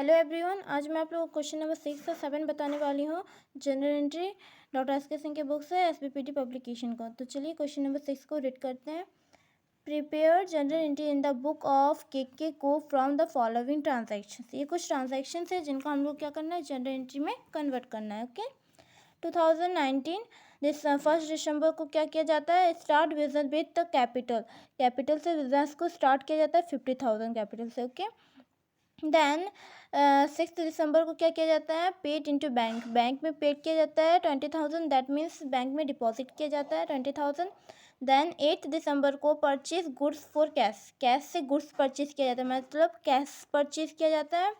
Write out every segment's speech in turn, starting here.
Hello everyone, आज मैं आप लोगों को क्वेश्चन नंबर 6 से 7 बताने वाली हूँ। जनरल एंट्री डॉक्टर एस के सिंह के बुक से एसबीपीटी पब्लिकेशन का। तो चलिए क्वेश्चन नंबर 6 को रीड करते हैं। Prepare general entry in the book of के को फ्रॉम द फॉलोइंग ट्रांजेक्शन। ये कुछ ट्रांजेक्शन है जिनका हम लोग क्या करना है, जनरल एंट्री में कन्वर्ट करना है। ओके, 2019 1 दिसंबर को क्या किया जाता है, start business with the capital से बिजनेस को स्टार्ट किया जाता है 50,000 कैपिटल से। ओके, देन 6 दिसंबर को क्या किया जाता है, पेड इनटू बैंक में पेड किया जाता है 20,000। दैट मीन्स बैंक में डिपॉजिट किया जाता है 20,000। देन 8 दिसंबर को परचेज गुड्स फॉर कैश से गुड्स परचेज किया जाता है, मतलब कैश परचेज किया जाता है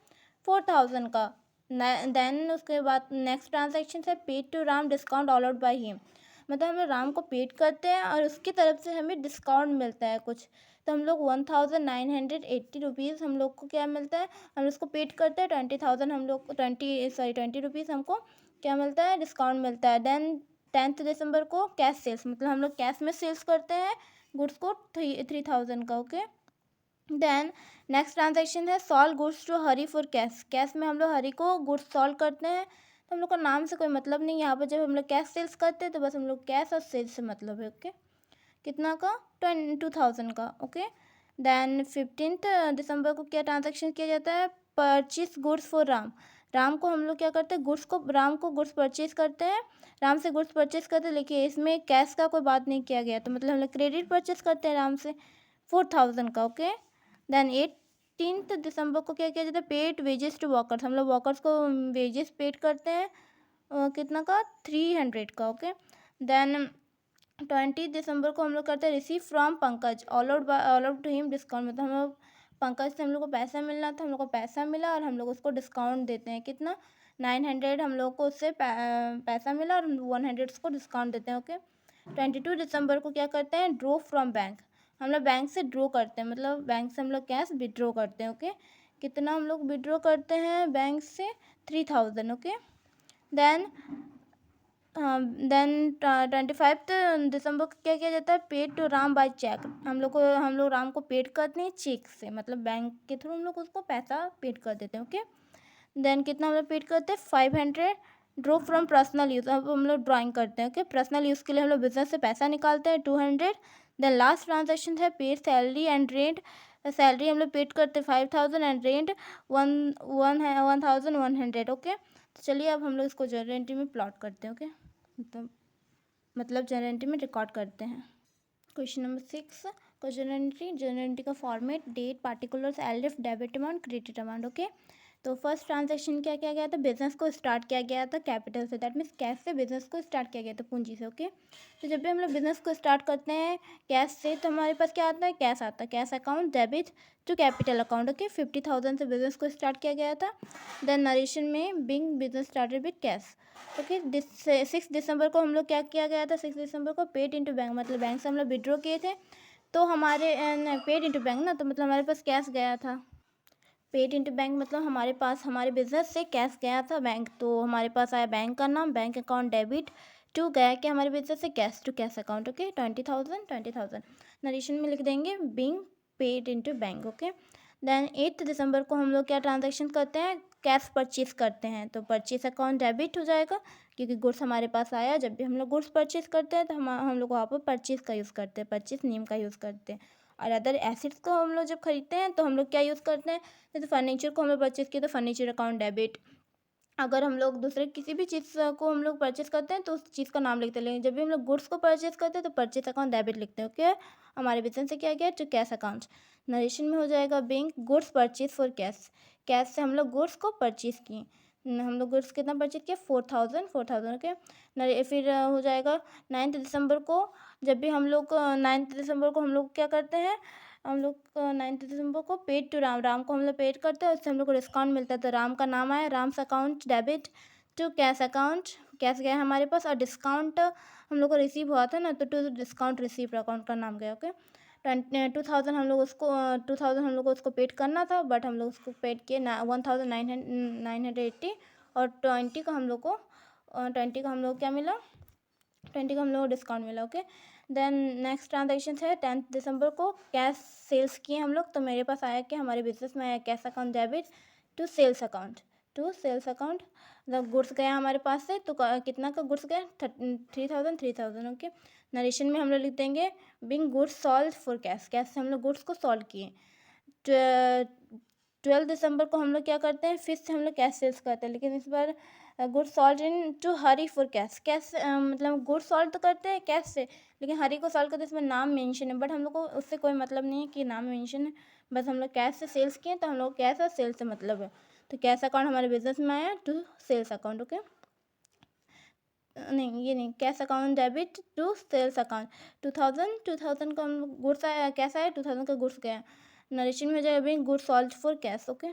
4,000 का। देन उसके बाद नेक्स्ट ट्रांजेक्शन है paid to Ram discount allowed by him, मतलब हम लोग राम को पेड करते हैं और उसकी तरफ से हमें डिस्काउंट मिलता है कुछ। तो हम लोग 1,980 रुपीज़ हम लोग को क्या मिलता है, हम उसको पेड करते हैं 20,000, हम लोग को 20 रुपीज़ हमको क्या मिलता है, डिस्काउंट मिलता है। देन 10 दिसंबर को कैश सेल्स, मतलब हम लोग कैश में सेल्स करते हैं गुड्स को 3,000 का। ओके, देन नेक्स्ट ट्रांजेक्शन है sold goods to Hari for cash में हम लोग हरी को गुड्स सॉल्व करते हैं। तो हम लोग का नाम से कोई मतलब नहीं, यहाँ पर जब हम लोग कैश सेल्स करते हैं तो बस हम लोग कैश और सेल्स से मतलब है। ओके, कितना का, 2,000 का। ओके, देन 15 दिसंबर को क्या ट्रांजेक्शन किया जाता है, परचेज गुड्स फॉर राम को हम लोग क्या करते हैं, राम को गुड्स परचेज करते हैं, राम से गुड्स परचेज करते हैं, लेकिन इसमें कैश का कोई बात नहीं किया गया, तो मतलब हम लोग क्रेडिट परचेज करते हैं राम से 4,000 का। ओके, देन 18 दिसंबर को क्या किया जाता है, पेड वेजेस टू वर्कर्स, हम लोग वर्कर्स को वेजेस पेड करते हैं कितना का, 300 का। ओके, देन 20 दिसंबर को हम लोग करते हैं receive from Pankaj allowed to him discount, मतलब हम लोग पंकज से हम लोग को पैसा मिलना था, हम लोग को पैसा मिला और हम लोग उसको डिस्काउंट देते हैं कितना, 900 हम लोग को उससे पैसा मिला और 100 उसको डिस्काउंट देते हैं। ओके, 22 दिसंबर को क्या करते हैं, ड्रॉ फ्रॉम बैंक, हम लोग बैंक से ड्रॉ करते हैं, मतलब बैंक से हम लोग कैश विड्रॉ करते हैं। ओके, कितना हम लोग विड्रॉ करते हैं बैंक से, 3,000। ओके, देन 25 दिसंबर को क्या किया जाता है, paid to Ram by cheque, हम लोग राम को पेड करते हैं चेक से, मतलब बैंक के थ्रू हम लोग उसको पैसा पेड कर देते हैं। ओके, देन कितना हम लोग पेड करते हैं, 500 ड्रॉ फ्रॉम पर्सनल यूज़, अब हम लोग ड्राइंग करते हैं। ओके, पर्सनल यूज़ के लिए हम लोग बिजनेस से पैसा निकालते हैं 200। देन लास्ट ट्रांजेक्शन है paid salary and rent, salary हम लोग पेड करते हैं 5,000 एंड रेंट 1,100। ओके, तो चलिए अब हम लोग इसको जनरल एंट्री में प्लॉट करते हैं। ओके, मतलब जनरल एंट्री में रिकॉर्ड करते हैं। क्वेश्चन नंबर 6 का जनरल एंट्री का format, date, particulars, L F, debit amount, credit amount. Okay, तो फर्स्ट ट्रांजैक्शन क्या किया गया था, बिजनेस को स्टार्ट किया गया था कैपिटल से, दैट मीन्स कैश से बिजनेस को स्टार्ट किया गया था, पूंजी से। ओके, तो जब भी हम लोग बिजनेस को स्टार्ट करते हैं कैश से, तो हमारे पास क्या आता है, कैश आता है, cash account debit to capital account. Okay, 50,000 से बिजनेस को स्टार्ट किया गया था। देन नरेशन में being business started with cash. Okay, 6 दिसंबर को हम लोग क्या किया गया था, 6 दिसंबर को पेड इनटू बैंक, मतलब बैंक से हम लोग विड्रॉ किए थे, तो हमारे पेड इनटू बैंक ना, तो मतलब हमारे पास कैश गया था। पेड इनटू बैंक मतलब हमारे पास हमारे बिजनेस से कैश गया था बैंक, तो हमारे पास आया बैंक का नाम, बैंक अकाउंट डेबिट टू गया कि हमारे बिजनेस से cash to cash account. Okay, 20,000 narration में लिख देंगे being paid into bank. Okay, then 8 दिसंबर को हम लोग क्या ट्रांजेक्शन करते हैं, कैश परचेज करते हैं, तो परचेज अकाउंट डेबिट हो जाएगा, क्योंकि गुड्स हमारे पास आया। जब भी हम लोग गुड्स परचेज करते हैं तो हम लोग वहाँ पर परचेज का यूज़ करते हैं, परचेज नेम का यूज़ करते हैं। और अदर एसेट्स को हम लोग जब खरीदते हैं तो हम लोग क्या यूज़ करते हैं, जैसे फर्नीचर को हम लोग परचेज किए तो फर्नीचर अकाउंट डेबिट। अगर हम लोग दूसरे किसी भी चीज़ को हम लोग परचेज करते हैं तो उस चीज़ का नाम लिखते हैं, लेकिन जब भी हम लोग गुड्स को परचेज करते हैं तो परचेज अकाउंट डेबिट लिखते हैं। ओके, हमारे बिजनेस से क्या गया, टू कैश अकाउंट। नरेशन में हो जाएगा bank goods purchase for cash, cash से हम लोग गुड्स को परचेज किए, हम लोग गुड्स कितना परचेज किए, 4,000। ओके, फिर हो जाएगा 9 दिसंबर को, जब भी हम लोग 9 दिसंबर को हम लोग क्या करते हैं, हम लोग 9 दिसंबर को पेड टू राम को हम लोग पेड करते हैं, उससे हम लोग को डिस्काउंट मिलता है, तो राम का नाम आया, Ram's account debit to cash account, cash गया हमारे पास, और डिस्काउंट हम लोग को रिसीव हुआ था ना, तो टू डिस्काउंट रिसीव अकाउंट का नाम गया। ओके, 2,000 हम लोग उसको 2,000 हम लोग को उसको पेड करना था, बट हम लोग उसको पेड किए 1,980, और 20 का हम लोग को 20 का हम लोग क्या मिला, 20 का हम लोग को डिस्काउंट मिला। ओके, देन नेक्स्ट ट्रांजेक्शन है 10 दिसंबर को कैश सेल्स किए हम लोग, तो मेरे पास आया कि हमारे बिजनेस में आया cash account debit to sales account, to sales account. मतलब गुड्स गया हमारे पास से, तो कितना का गुड्स गया, 3,000। ओके, नरेशन में हम लोग लिख देंगे Bing goods sold for cash, cash से हम लोग गुड्स को सॉल्व किए। 12 दिसंबर को हम लोग क्या करते हैं, फिर से हम लोग कैश सेल्स करते हैं, लेकिन इस बार goods sold in to Hari for cash, cash मतलब गुड्स सॉल्व तो करते हैं कैश से, लेकिन हरी को सॉल्व करते हैं, इसमें नाम मेंशन है, बट हम लोग को उससे कोई मतलब नहीं है कि नाम मेंशन है, बस हम लोग कैश से सेल्स किए, तो हम लोग कैश और सेल्स से मतलब है, तो कैश अकाउंट हमारे बिजनेस में आया टू सेल्स अकाउंट। ओके, नहीं ये नहीं, cash account debit to sales account. 2000 का हम लोग गुड्स आया, कैश आया, 2000 का गुड्स गया, नरेशन में हो जाएगा being goods sold for cash. Okay,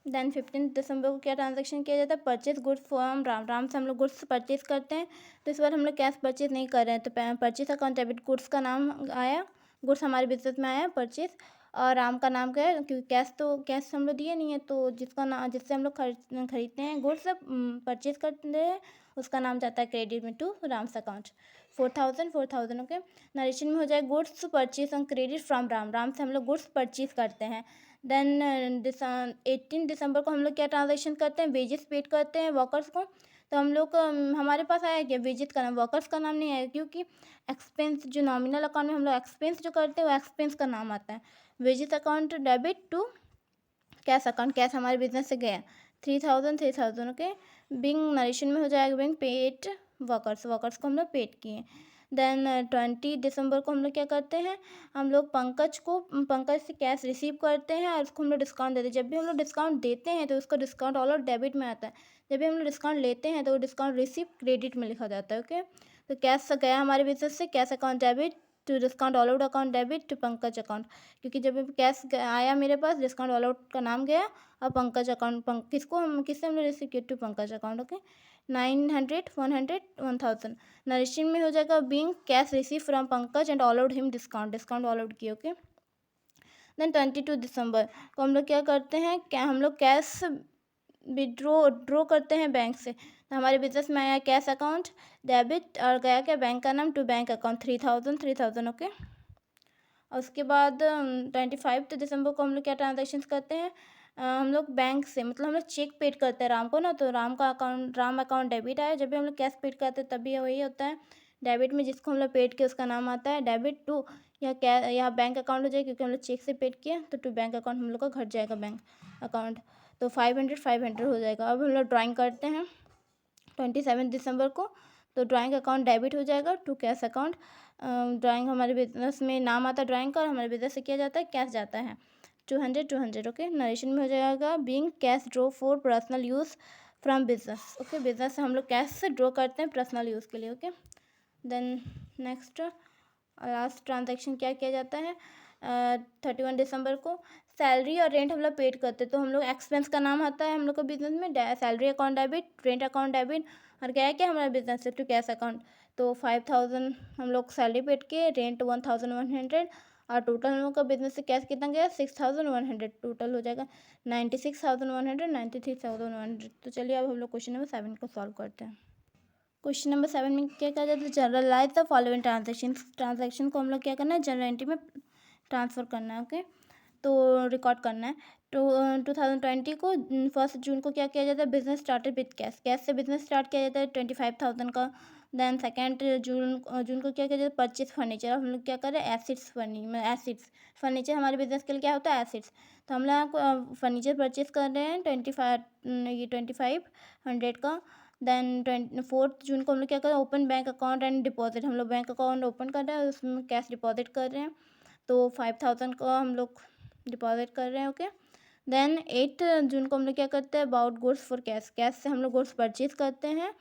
then 15 दिसंबर को क्या ट्रांजैक्शन किया जाता है, purchase goods from Ram, Ram से हम लोग गुड्स परचेज करते हैं, तो इस बार हम लोग कैश परचेज नहीं कर रहे हैं, तो परचेज अकाउंट डेबिट गुड्स का नाम आया, गुड्स हमारे बिजनेस में आया परचेज, और राम का नाम क्या है, क्योंकि कैश तो कैश हम लोग दिए नहीं है, तो जिसका नाम जिससे हम लोग खरीदते हैं गुड्स परचेज करते हैं, उसका नाम जाता है क्रेडिट में to Ram's account. 4,000। Okay, narration में हो जाए goods purchase on credit from Ram, Ram से हम लोग गुड्स परचेज करते हैं। देन 18 दिसंबर को हम लोग क्या ट्रांजेक्शन करते हैं, वेजेस पेड करते हैं वर्कर्स को, तो हम लोग हमारे पास आया क्या, वेजेस का नाम, वर्कर्स का नाम नहीं आया, क्योंकि एक्सपेंस जो नॉमिनल अकाउंट में हम लोग एक्सपेंस जो करते हैं वो एक्सपेंस का नाम आता है। Wages account debit to cash account, cash हमारे बिजनेस से गया 3,000। ओके, बिंग नरेशन में हो जाएगा बिंग पेड वर्कर्स, वर्कर्स को हम लोग पेड किए। देन 20 दिसंबर को हम लोग क्या करते हैं, हम लोग पंकज से कैश रिसीव करते हैं और उसको हम लोग डिस्काउंट देते हैं। जब भी हम लोग डिस्काउंट देते हैं तो उसका डिस्काउंट ऑल आउट डेबिट में आता है, जब भी हम लोग डिस्काउंट लेते हैं तो वो डिस्काउंट रिसीव क्रेडिट में लिखा जाता है। ओके, तो कैश से गया हमारे बिजनेस से, cash account debit to discount allowed account debit to Pankaj account, क्योंकि जब भी कैश आया मेरे पास, डिस्काउंट ऑल आउट का नाम गया, और पंकज अकाउंट किससे हमने रिसीव किया, to Pankaj account. Okay, 900, 100, 1000, narration में हो जाएगा being cash receive from Pankaj and allowed him discount, discount allowed किए। ओके, देन 22 दिसंबर को हम लोग क्या करते हैं, क्या हम लोग कैश ड्रॉ करते हैं बैंक से, तो हमारे बिजनेस में आया कैश अकाउंट डेबिट और गया क्या, बैंक का नाम टू बैंक अकाउंट 3,000। ओके, और उसके बाद 25 दिसंबर को हम लोग क्या ट्रांजेक्शन करते हैं, हम लोग बैंक से मतलब हम लोग चेक पेड करते हैं राम को ना, तो राम अकाउंट डेबिट आया, जब भी हम लोग कैश पेड करते हैं तभी वही होता है, डेबिट में जिसको हम लोग पेड किया उसका नाम आता है डेबिट टू, या बैंक अकाउंट हो जाएगा, क्योंकि हम लोग चेक से पेड किया, तो टू बैंक अकाउंट हम लोग का घट जाएगा बैंक अकाउंट, तो 500 हो जाएगा। अब हम लोग ड्राइंग करते हैं 27 दिसंबर को, तो ड्राइंग अकाउंट डेबिट हो जाएगा टू कैश अकाउंट, ड्राइंग हमारे बिजनेस में नाम आता है ड्राइंग का, और हमारे बिजनेस से किया जाता है कैश जाता है 200। ओके, नरेशन में हो जाएगा being cash draw for personal use from business. Okay, business से हम लोग कैश से ड्रॉ करते हैं पर्सनल यूज़ के लिए। Okay, then next last transaction क्या किया जाता है, 31 दिसंबर को सैलरी और रेंट हम लोग पेड करते हैं, तो हम लोग एक्सपेंस का नाम आता है हम लोग को बिजनेस में salary account debit, rent account debit, और क्या है क्या हमारा बिजनेस है टू कैश अकाउंट, तो 5,000 हम लोग सैलरी पेड किए, रेंट 1,100, और टोटल हम लोग का बिजनेस से कैश कितना गया 6,100, टोटल हो जाएगा 96,100, 93,100। तो चलिए अब हम लोग क्वेश्चन नंबर 7 को सॉल्व करते हैं। क्वेश्चन नंबर 7 में क्या कहा जाता है, जनरलाइज द फॉलोइंग ट्रांजेक्शन को हम लोग क्या करना है, जनरल एंट्री में ट्रांसफ़र करना है। ओके, तो रिकॉर्ड करना है। तो 2020 को 1 जून को क्या किया जाता है, business started with cash, cash से बिजनेस स्टार्ट किया जाता है 25,000 का। देन 2 जून को क्या किया जाता है, परचेज फर्नीचर, हम लोग क्या कर रहे हैं, एसिड्स फर्नीचर हमारे बिजनेस के लिए क्या होता है, एसिड्स, तो हम लोग फर्नीचर परचेज कर रहे हैं 2,500 का। देन 4 जून को हम लोग क्या कर रहे हैं, open bank account and deposit, हम लोग बैंक अकाउंट ओपन कर रहे हैं, उसमें कैश डिपॉजिट कर रहे हैं, तो 5,000 का हम लोग डिपॉजिट कर रहे हैं। ओके, देन 8 जून को हम लोग क्या करते हैं, about goods for cash, cash से हम लोग गुड्स परचेज करते हैं,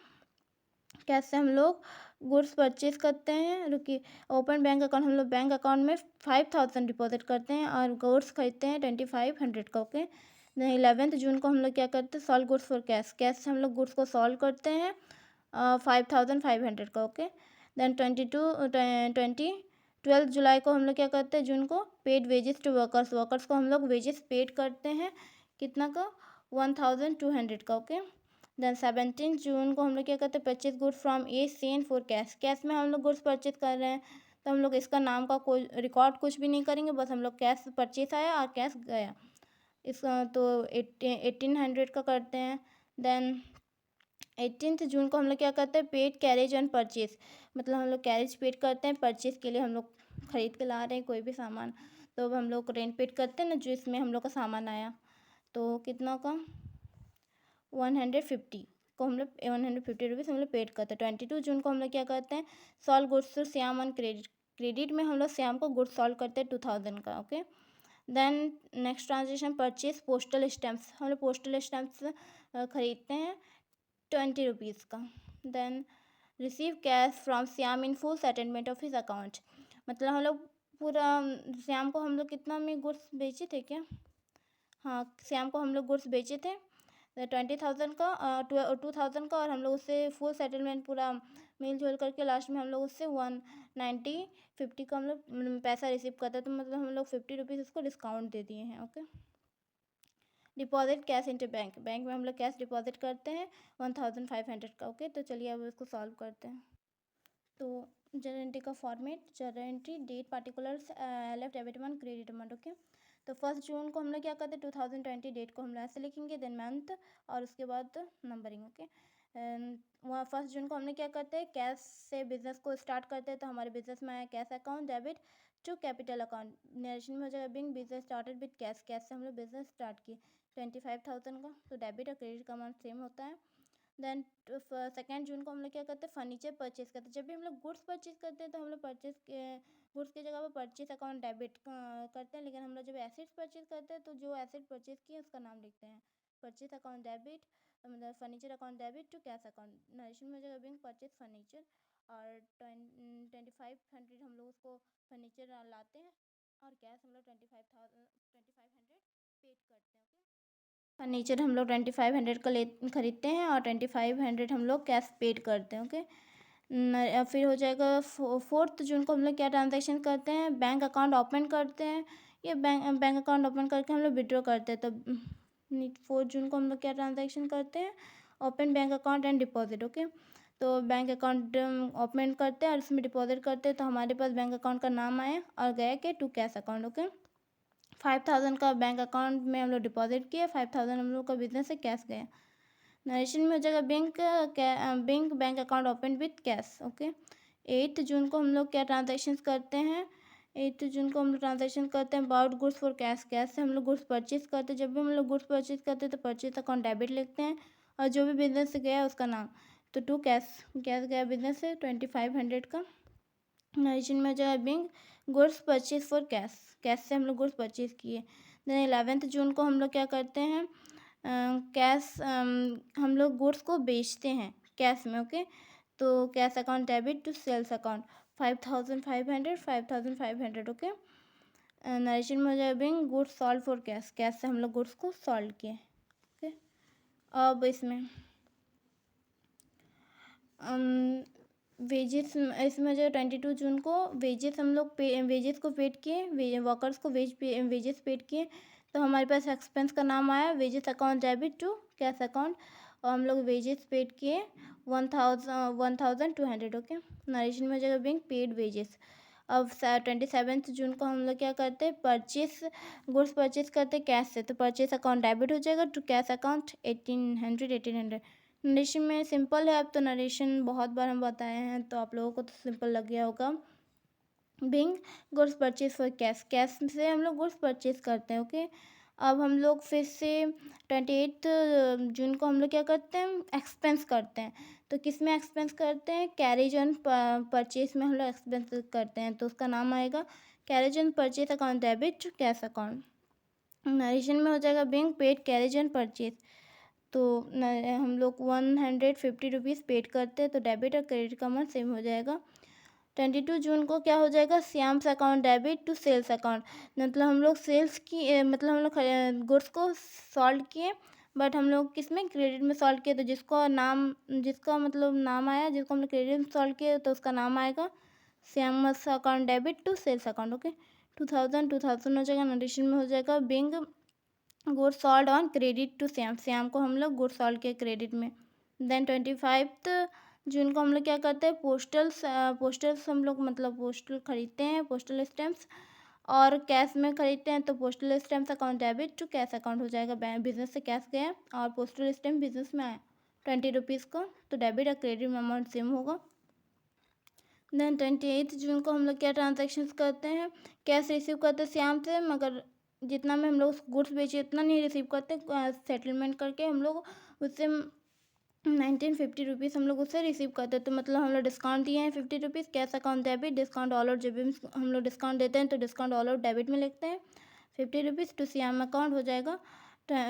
कैश से हम लोग गुड्स परचेज करते हैं, रुकिए, ओपन बैंक अकाउंट हम लोग बैंक अकाउंट में 5,000 डिपॉजिट करते हैं और गुड्स खरीदते हैं 2,500 का। ओके, देन 11 जून को हम लोग क्या करते हैं, sold goods for cash, cash से हम लोग गुड्स को सॉल्व करते हैं 5,500 का। ओके, देन 12 जुलाई को हम लोग क्या करते हैं, जून को paid wages to workers, workers को हम लोग वेजेस पेड करते हैं कितना का, 1,200 का। ओके, देन 17 जून को हम लोग क्या करते हैं, purchase goods from A Sen for cash, cash में हम लोग गुड्स परचेज कर रहे हैं, तो हम लोग इसका नाम का कोई रिकॉर्ड कुछ भी नहीं करेंगे, बस हम लोग कैश परचेज आया और कैश गया। इसका तो 1800 का करते हैं। देन 18 जून को हम लोग क्या करते हैं, पेड कैरेज एंड परचेज, मतलब हम लोग कैरेज पेड करते हैं, परचेज के लिए हम लोग खरीद के ला रहे हैं कोई भी सामान, तो अब हम लोग रेंट पेड करते हैं ना, जो इसमें हम लोग का सामान आया, तो कितना का 150 को हम लोग 150 रुपीज़ हम लोग पेड करते हैं। 22 जून को हम लोग क्या करते हैं, sold goods to Shyam on credit, credit में हम लोग श्याम को गुड्स सॉल्व करते हैं 2000 का। Okay, then next transaction purchase postal stamps, हम लोग पोस्टल स्टैम्प्स खरीदते हैं 20 रुपीज़ का। Then receive cash from Shyam in full settlement of his account, मतलब हम लोग पूरा श्याम को हम लोग कितना में गुड्स बेचे थे क्या, हाँ श्याम को हम लोग गुड्स बेचे थे 20,000 का 2,000 का, और हम लोग उससे फुल सेटलमेंट पूरा मिल जुल करके लास्ट में हम लोग उससे 190 का हम लोग पैसा रिसीव करते हैं, तो मतलब हम लोग 50 रुपीज़ उसको डिस्काउंट दे दिए हैं। Okay, deposit cash into bank, bank में हम लोग कैश डिपॉजिट करते हैं 1,500 का। ओके, तो चलिए अब इसको सॉल्व करते हैं। तो जर्नल एंट्री का format, journal entry date particulars left debit amount credit amount. Okay, तो 1 जून को हम लोग क्या करते हैं 2020 डेट को हम लोग ऐसे लिखेंगे, देन मंथ और उसके बाद नंबरिंग। ओके, वहाँ 1 जून को हमने क्या करते हैं, कैश से बिजनेस को स्टार्ट करते हैं, तो हमारे बिजनेस में आया cash account debit to capital account, narration में हो जाएगा being business started with cash, cash से हम लोग बिजनेस स्टार्ट किए 25,000 का, तो डेबिट और क्रेडिट का अमाउंट सेम होता है। देन 2 जून को हम लोग क्या करते हैं, फर्नीचर परचेज करते हैं, जब भी हम लोग गुड्स परचेज करते हैं तो हम लोग गुड्स की जगह पर परचेज अकाउंट डेबिट करते हैं, लेकिन हम लोग जब एसेट्स परचेज करते हैं तो जो एसेट परचेज किए उसका नाम लिखते हैं, परचेज अकाउंट डेबिट, मतलब furniture account debit to cash account, narration में हो जाएगा बिंग परचेज फर्नीचर, और 2500 हम लोग उसको फर्नीचर लाते हैं, और कैश हम लोग 2500 पेड करते हैं। ओके, फर्नीचर हम लोग 2500 का ले खरीदते हैं, और 2500 हम लोग कैश पेड करते हैं। ओके, फिर हो जाएगा 4 जून को हम लोग क्या ट्रांजैक्शन करते हैं, बैंक अकाउंट ओपन करते हैं, ये बैंक अकाउंट ओपन करके हम लोग विड्रॉ करते हैं, तो 4 जून को हम लोग क्या ट्रांजैक्शन करते हैं, open bank account and deposit. Okay, तो बैंक अकाउंट ओपन करते हैं और उसमें डिपॉजिट करते हैं, तो हमारे पास बैंक अकाउंट का नाम आया और गया कि टू कैश अकाउंट। ओके, 5,000 का बैंक अकाउंट में हम लोग डिपॉजिट किए, 5,000 हम लोग का बिजनेस से कैश गया, नरेशन में हो जाएगा bank bank account open with cash. Okay, 8 जून को हम लोग क्या ट्रांजेक्शन करते हैं, 8 जून को हम लोग ट्रांजेक्शन करते हैं about goods for cash, cash से हम लोग गुड्स परचेज करते हैं, जब भी हम लोग गुड्स परचेज करते हैं तो परचेज अकाउंट डेबिट लिखते हैं, और जो भी बिजनेस से गया उसका नाम, तो टू कैश, कैश गया बिजनेस से 2500 का, नरेशन में हो जाएगा being goods purchase for cash, cash से हम लोग गुड्स परचेज किए। देन 11 जून को हम लोग क्या करते हैं, कैश हम लोग गुड्स को बेचते हैं कैश में। ओके, तो cash account debit to sales account 5,500। Okay, narration में हो जाएगा being goods sold for cash, cash से हम लोग गुड्स को सॉल्व किए। ओके, अब इसमें वेजेस, इसमें जो 22 जून को वेजेस हम लोग वेजेस को पेड किए, वर्कर्स को वेजेस पेड किए, तो हमारे पास एक्सपेंस का नाम आया wages account debit to cash account, और हम लोग वेजेस पेड किए 1,200। ओके, नरेशन में हो जाएगा बिंग पेड वेजेस। अब 27 जून को हम लोग क्या करते हैं, परचेस गुड्स परचेस करते हैं कैश से, तो परचेस अकाउंट डेबिट हो जाएगा टू कैश अकाउंट 1800। नरेशन में सिंपल है, अब तो नरेशन बहुत बार हम बताए हैं तो आप लोगों को तो सिंपल लग गया होगा। Bing goods purchase for cash, cash से हम लोग गुड्स परचेज करते हैं। ओके, अब हम लोग फिर से 28 जून को हम लोग क्या करते हैं, एक्सपेंस करते हैं, तो किस में एक्सपेंस करते हैं, कैरेज ऑन परचेज में हम लोग एक्सपेंस करते हैं, तो उसका नाम आएगा carriage on purchase account debit cash account, narration में हो जाएगा being paid carriage on purchase, तो हम लोग 150 रुपीज़ पेड करते हैं, तो डेबिट और क्रेडिट का अमाउंट सेम हो जाएगा। 22 जून को क्या हो जाएगा, Shyam's account debit to sales account, मतलब हम लोग सेल्स की मतलब हम लोग गुड्स को सॉल्व किए, बट हम लोग किस में क्रेडिट में सॉल्व किए, तो जिसका मतलब नाम आया, जिसको हम लोग क्रेडिट में सॉल्व किए तो उसका नाम आएगा Shyam's account debit to sales account. Okay, 2000 हो जाएगा, नरेशन में हो जाएगा being good sold on credit to Shyam, Shyam को हम लोग गुड सॉल्ड के क्रेडिट में। देन 25 जून को हम लोग क्या करते हैं, पोस्टल्स हम लोग मतलब पोस्टल खरीदते हैं, पोस्टल स्टैम्प्स, और कैश में खरीदते हैं तो postal stamp account debit to cash account हो जाएगा। बैंक बिजनेस से कैश गया और पोस्टल स्टैम्प बिजनेस में आया 20 रुपीज़ का, तो डेबिट और क्रेडिट में अमाउंट सेम होगा। देन 28 जून को हम लोग क्या ट्रांजेक्शन्स करते हैं, कैश रिसीव करते हैं श्याम से, मगर जितना में हम लोग गुड्स बेचे इतना नहीं रिसीव करते, सेटलमेंट करके हम लोग उससे 1950 रुपीज़ हम लोग उससे रिसीव करते हैं। तो मतलब हम लोग डिस्काउंट दिए हैं 50 rupees, cash account debit, discount all और जब भी हम लोग डिस्काउंट देते हैं तो डिस्काउंट ऑल और डेबिट में लिखते हैं। 50 रुपीज़ टू श्याम अकाउंट हो जाएगा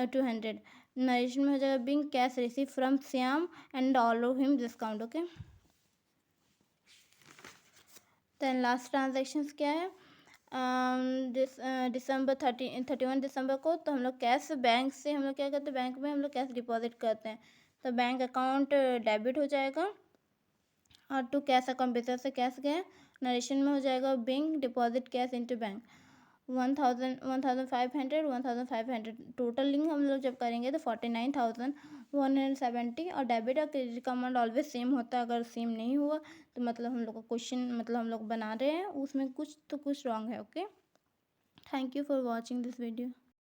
200। नरेशन में हो जाएगा being cash receive from Shyam and allowed him discount. Okay, then last transactions क्या है, दिसंबर 31 दिसंबर को, तो हम लोग कैश बैंक से हम लोग क्या करते हैं, बैंक में हम लोग कैश डिपॉजिट करते हैं, तो बैंक अकाउंट डेबिट हो जाएगा और टू कैश अकाउंट बिजनेस से कैश गए। नरेशन में हो जाएगा being deposit cash into bank 1500 total link हम लोग जब करेंगे तो 49,170। और डेबिट और क्रेडिट का अमाउंट ऑलवेज सेम होता है, अगर सेम नहीं हुआ तो मतलब हम लोग का क्वेश्चन मतलब हम लोग बना रहे हैं उसमें कुछ तो कुछ रॉन्ग है। Okay, thank you for watching this video.